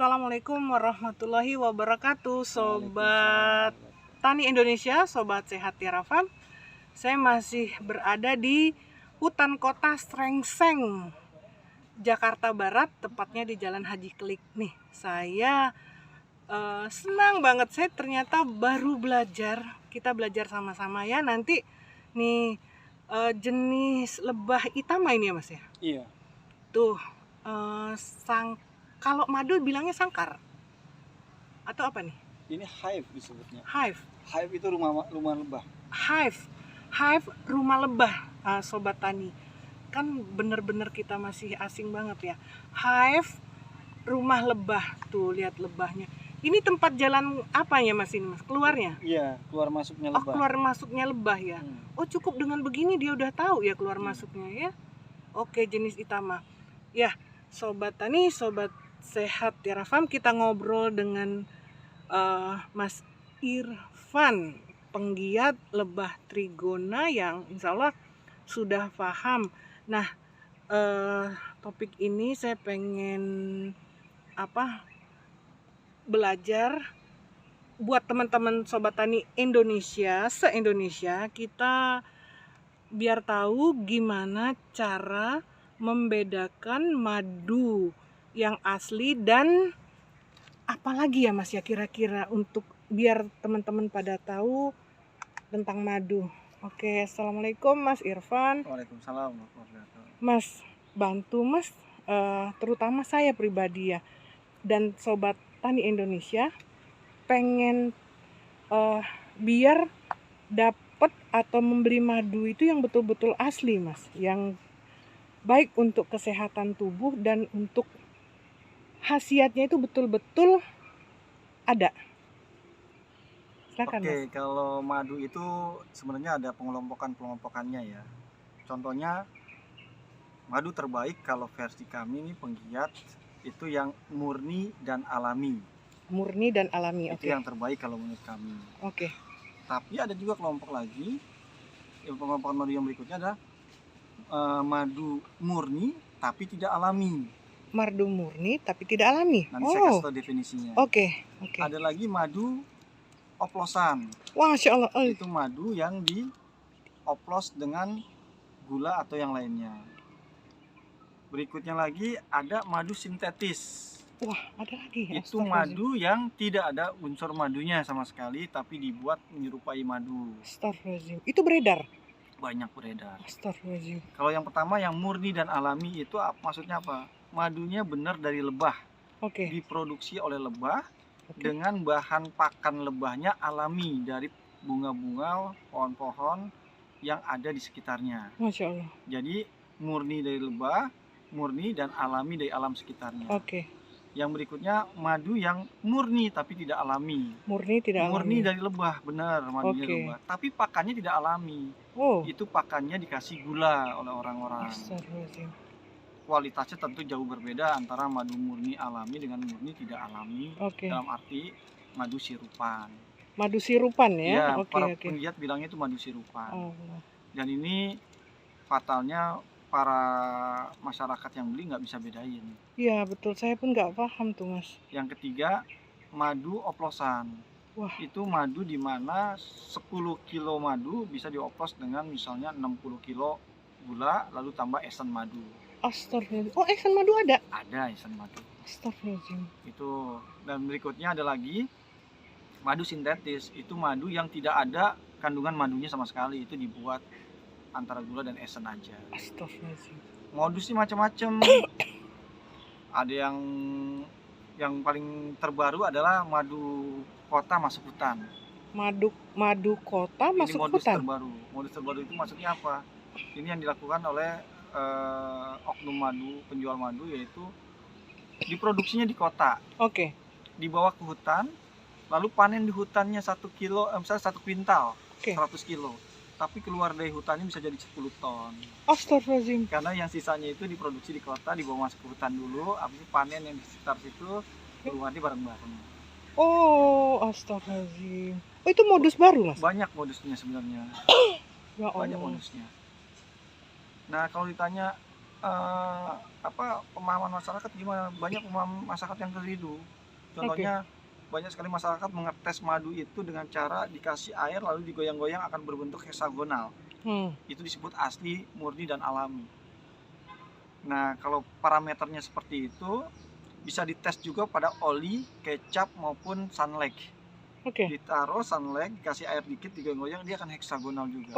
Assalamualaikum warahmatullahi wabarakatuh, Sobat Tani Indonesia, Sobat Sehat Tiara Farm. Saya masih berada di hutan kota Srengseng, Jakarta Barat, tepatnya di Jalan Haji Klik. Nih, saya senang banget, saya ternyata baru belajar. Kita belajar sama-sama ya. Nanti nih jenis lebah itama ini ya Mas ya? Iya. Tuh, kalau madu bilangnya sangkar atau apa nih? Ini hive disebutnya. Hive. Hive itu rumah lebah. Hive rumah lebah, Sobat Tani. Kan bener-bener kita masih asing banget ya. Hive rumah lebah. Tuh lihat lebahnya. Ini tempat jalan apanya Mas ini Mas? Keluarnya? Iya, keluar masuknya Oh, lebah. keluar masuknya lebah ya. Oh, cukup dengan begini dia udah tahu ya keluar masuknya ya. Oke, jenis itama. Ya, Sobat Tani, Sobat Sehat Tiara Farm, kita ngobrol dengan Mas Irfan, penggiat lebah trigona yang insya Allah sudah paham. Nah, topik ini saya pengen belajar buat teman-teman Sobat Tani Indonesia, se-Indonesia, kita biar tahu gimana cara membedakan madu yang asli dan apalagi ya Mas ya kira-kira untuk biar teman-teman pada tahu tentang madu. Oke, Assalamualaikum Mas Irfan. Waalaikumsalam. Mas, bantu Mas, terutama saya pribadi ya, dan Sobat Tani Indonesia pengen biar dapat atau membeli madu itu yang betul-betul asli Mas, yang baik untuk kesehatan tubuh dan untuk khasiatnya itu betul-betul ada. Silakan Mas. Kalau madu itu sebenarnya ada pengelompokannya ya. Contohnya madu terbaik kalau versi kami ini penggiat itu yang murni dan alami. Murni dan alami, itu yang terbaik kalau menurut kami. Tapi ada juga kelompok lagi, kelompok madu yang berikutnya ada madu murni tapi tidak alami. Madu murni tapi tidak alami. Nanti saya kasih tahu definisinya. Ada lagi madu oplosan. Wah, Masya Allah. Itu madu yang dioplos dengan gula atau yang lainnya. Berikutnya lagi ada madu sintetis. Wah, ada lagi. Itu madu yang tidak ada unsur madunya sama sekali, tapi dibuat menyerupai madu. Astagfirullahaladzim. Itu beredar? Banyak beredar. Astagfirullahaladzim. Kalau yang pertama yang murni dan alami itu maksudnya apa? Madunya benar dari lebah. Diproduksi oleh lebah dengan bahan pakan lebahnya alami dari bunga-bunga, pohon-pohon yang ada di sekitarnya. Masya Allah. Jadi murni dari lebah, murni dan alami dari alam sekitarnya. Yang berikutnya madu yang murni tapi tidak alami. Murni dari lebah, benar madunya lebah. Tapi pakannya tidak alami. Itu pakannya dikasih gula oleh orang-orang. Kualitasnya tentu jauh berbeda antara madu murni alami dengan murni tidak alami. Dalam arti madu sirupan. Madu sirupan ya? Para penggiat bilangnya itu madu sirupan. Dan ini fatalnya para masyarakat yang beli nggak bisa bedain. Iya betul, saya pun nggak paham tuh Mas. Yang ketiga madu oplosan. Itu madu di mana 10 kilo madu bisa dioplos dengan misalnya 60 kilo gula lalu tambah esen madu. Astagfirullahaladzim. Oh, esen madu ada? Ada esen madu. Astagfirullahaladzim. Itu. Dan berikutnya ada lagi madu sintetis. Itu madu yang tidak ada kandungan madunya sama sekali. Itu dibuat antara gula dan esen aja. Astagfirullahaladzim. Modusnya macam-macam. Ada yang paling terbaru adalah madu kota masuk hutan. Madu kota masuk hutan. Modus terbaru itu maksudnya apa? Ini yang dilakukan oleh oknum madu, penjual madu, yaitu diproduksinya di kota. Dibawa ke hutan, lalu panen di hutannya 1 kilo, misalnya 1 kuintal, 100 kilo. Tapi keluar dari hutannya bisa jadi 10 ton. Astagfirullahaladzim. Karena yang sisanya itu diproduksi di kota, dibawa masuk ke hutan dulu, habis panen yang di sekitar situ, keluarnya bareng-bareng. Astagfirullahaladzim. Itu modus baru Mas? Banyak modusnya sebenarnya. Banyak modusnya. Nah kalau ditanya pemahaman masyarakat gimana, banyak pemahaman masyarakat yang keliru. Contohnya banyak sekali masyarakat mengetes madu itu dengan cara dikasih air lalu digoyang-goyang akan berbentuk heksagonal. Itu disebut asli, murni, dan alami. Nah, kalau parameternya seperti itu bisa dites juga pada oli, kecap maupun sunlight. Ditaruh sunlight, dikasih air dikit, digoyang-goyang, dia akan heksagonal juga.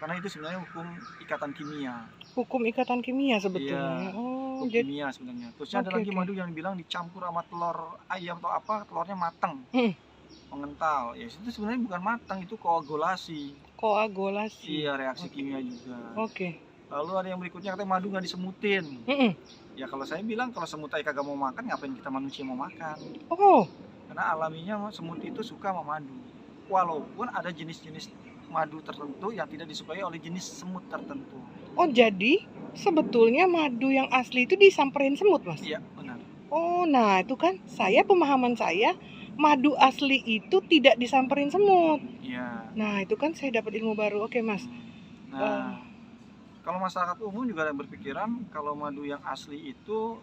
Karena itu sebenarnya hukum ikatan kimia. Hukum ikatan kimia sebetulnya. Iya, hukum kimia sebenarnya. Terusnya ada lagi madu yang dibilang dicampur sama telur ayam atau apa, telurnya matang, mengental. Ya itu sebenarnya bukan matang, itu koagulasi. Iya, reaksi kimia juga. Lalu ada yang berikutnya katanya madu nggak disemutin. Ya kalau saya bilang kalau semut aja kagak mau makan, ngapain kita manusia mau makan? Karena alaminya semut itu suka sama madu. Walaupun ada jenis-jenis madu tertentu yang tidak disukai oleh jenis semut tertentu. Oh, jadi sebetulnya madu yang asli itu disamperin semut, Mas? Iya, benar. Oh, nah itu kan pemahaman saya, madu asli itu tidak disamperin semut. Iya. Nah, itu kan saya dapat ilmu baru. Oke, Mas. Nah, kalau masyarakat umum juga ada berpikiran kalau madu yang asli itu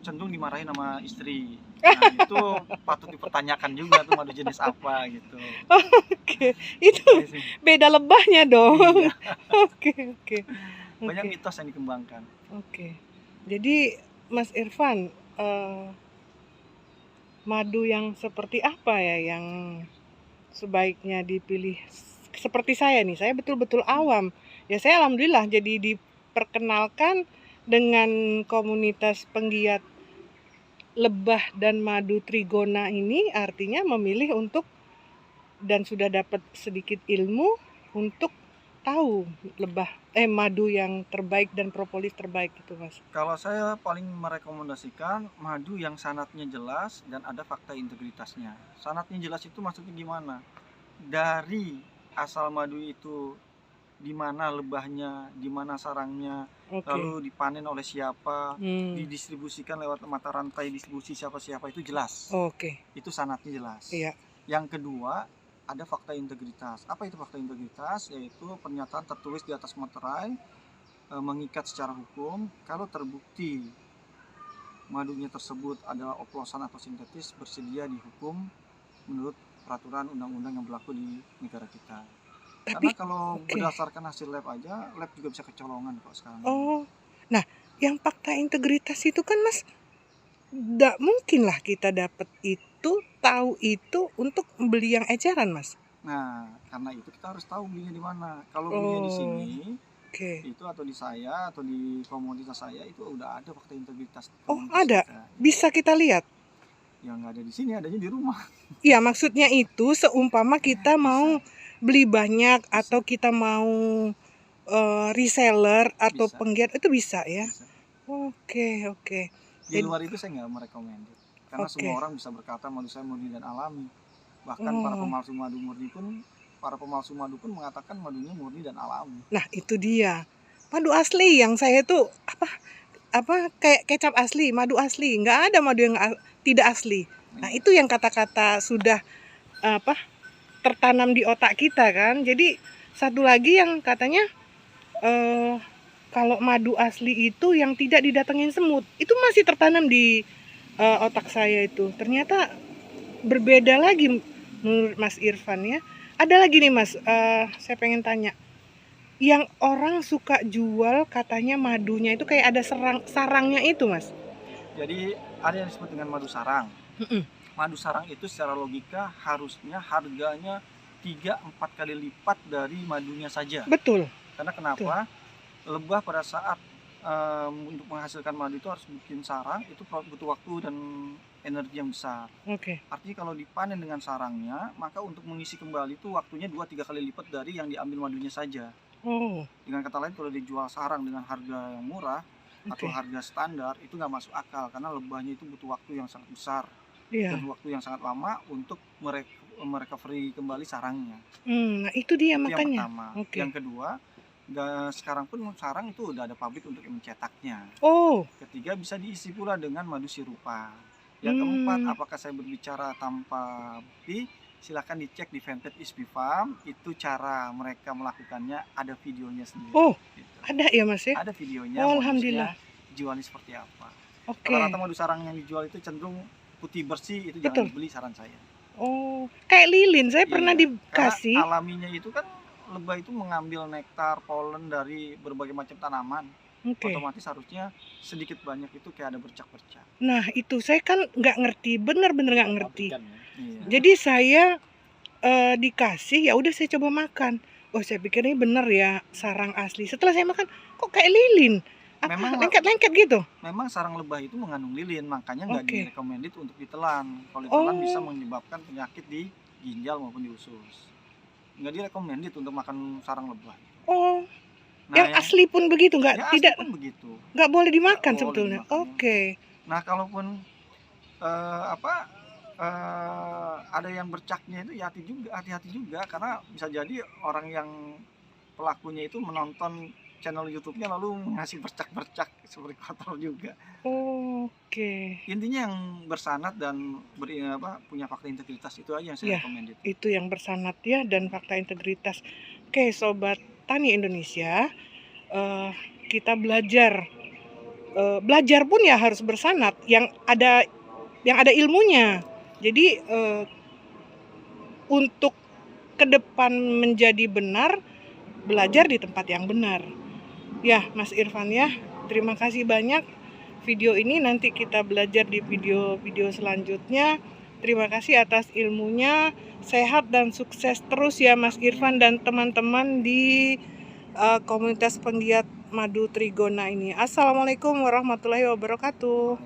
cenderung dimarahin sama istri. Nah, itu patut dipertanyakan juga tuh madu jenis apa gitu. Itu beda lebahnya dong. Oke. Banyak mitos yang dikembangkan. Jadi Mas Irfan, madu yang seperti apa ya yang sebaiknya dipilih? Seperti saya nih, saya betul-betul awam. Ya saya alhamdulillah jadi diperkenalkan dengan komunitas penggiat lebah dan madu trigona ini, artinya memilih untuk dan sudah dapat sedikit ilmu untuk tahu madu yang terbaik dan propolis terbaik itu, Mas. Kalau saya paling merekomendasikan madu yang sanatnya jelas dan ada fakta integritasnya. Sanatnya jelas itu maksudnya gimana? Dari asal madu itu di mana lebahnya, di mana sarangnya, lalu dipanen oleh siapa, didistribusikan lewat mata rantai distribusi siapa-siapa, itu jelas. Itu sanatnya jelas. Yang kedua, ada fakta integritas. Apa itu fakta integritas? Yaitu pernyataan tertulis di atas materai, mengikat secara hukum. Kalau terbukti madunya tersebut adalah oplosan atau sintetis, bersedia dihukum menurut peraturan undang-undang yang berlaku di negara kita. Karena kalau berdasarkan hasil lab aja, lab juga bisa kecolongan kok sekarang. Nah yang fakta integritas itu kan, Mas, tidak mungkin lah kita dapat itu, tahu itu untuk beli yang eceran, Mas. Nah, karena itu kita harus tahu belinya di mana. Kalau belinya di sini, itu atau di saya atau di komunitas saya itu udah ada fakta integritas. Ada. Bisa kita lihat. Yang nggak ada di sini, adanya di rumah. Iya, maksudnya itu seumpama kita mau beli banyak atau kita mau reseller atau penggiat, itu bisa ya. Oke. Di luar itu saya nggak merekomend, karena semua orang bisa berkata madu saya murni dan alami. Bahkan para pemalsu madu pun mengatakan madunya murni dan alami. Nah itu dia madu asli yang saya tuh kayak kecap asli, madu asli, nggak ada madu yang tidak asli. Nah itu yang kata-kata sudah tertanam di otak kita kan. Jadi satu lagi yang katanya kalau madu asli itu yang tidak didatengin semut, itu masih tertanam di otak saya itu. Ternyata berbeda lagi menurut Mas Irfan ya. Ada lagi nih Mas, saya pengen tanya, yang orang suka jual katanya madunya itu kayak ada sarangnya itu, Mas. Jadi ada yang disebut dengan madu sarang. Madu sarang itu secara logika harusnya harganya 3-4 kali lipat dari madunya saja. Betul. Karena kenapa? Lebah pada saat untuk menghasilkan madu itu harus bikin sarang, itu butuh waktu dan energi yang besar. Artinya kalau dipanen dengan sarangnya, maka untuk mengisi kembali itu waktunya 2-3 kali lipat dari yang diambil madunya saja. Dengan kata lain, kalau dijual sarang dengan harga yang murah atau harga standar, itu nggak masuk akal karena lebahnya itu butuh waktu yang sangat besar dan waktu yang sangat lama untuk merecovery kembali sarangnya. Nah itu dia itu makanya. Yang pertama. Yang kedua, sekarang pun sarang itu udah ada pabrik untuk mencetaknya. Ketiga, bisa diisi pula dengan madu sirupa. Yang keempat, apakah saya berbicara tanpa bukti? silakan dicek di fanpage ISPI Farm. Itu cara mereka melakukannya, ada videonya sendiri. Oh, gitu. ada ya Mas ya? Ada videonya. Oh, alhamdulillah. Jualnya seperti apa? Oke. Rata-rata madu sarang yang dijual itu cenderung putih bersih, itu jangan dibeli, saran saya. Oh, kayak lilin, saya pernah dikasih. Karena alaminya itu kan lebah itu mengambil nektar, polen dari berbagai macam tanaman. Otomatis harusnya sedikit banyak itu kayak ada bercak-bercak. Nah itu saya kan nggak ngerti, bener-bener nggak ngerti. Iya. Jadi saya dikasih, ya udah saya coba makan. Oh saya pikir ini bener ya sarang asli. Setelah saya makan, kok kayak lilin? Memang lengket-lengket gitu. Memang sarang lebah itu mengandung lilin, makanya nggak direkomended untuk ditelan. Kalau ditelan bisa menyebabkan penyakit di ginjal maupun di usus. Nggak direkomended untuk makan sarang lebah. Oh. Nah, yang asli pun begitu, tidak pun begitu. Nggak boleh dimakan sebetulnya. Oke. Nah, kalaupun ada yang bercaknya itu ya hati-hati juga karena bisa jadi orang yang pelakunya itu menonton channel YouTube-nya lalu ngasih bercak-bercak seperti kotor juga. Oke. Intinya yang bersanad dan punya fakta integritas itu aja yang saya recommended. Itu yang bersanad ya dan fakta integritas. Oke, sobat Tani Indonesia, kita belajar pun ya harus bersanad, yang ada ilmunya. Jadi untuk ke depan menjadi benar, belajar di tempat yang benar. Ya, Mas Irfan ya, terima kasih banyak. Video ini nanti kita belajar di video-video selanjutnya. Terima kasih atas ilmunya. Sehat dan sukses terus ya Mas Irfan dan teman-teman di komunitas penggiat madu Trigona ini. Assalamualaikum warahmatullahi wabarakatuh.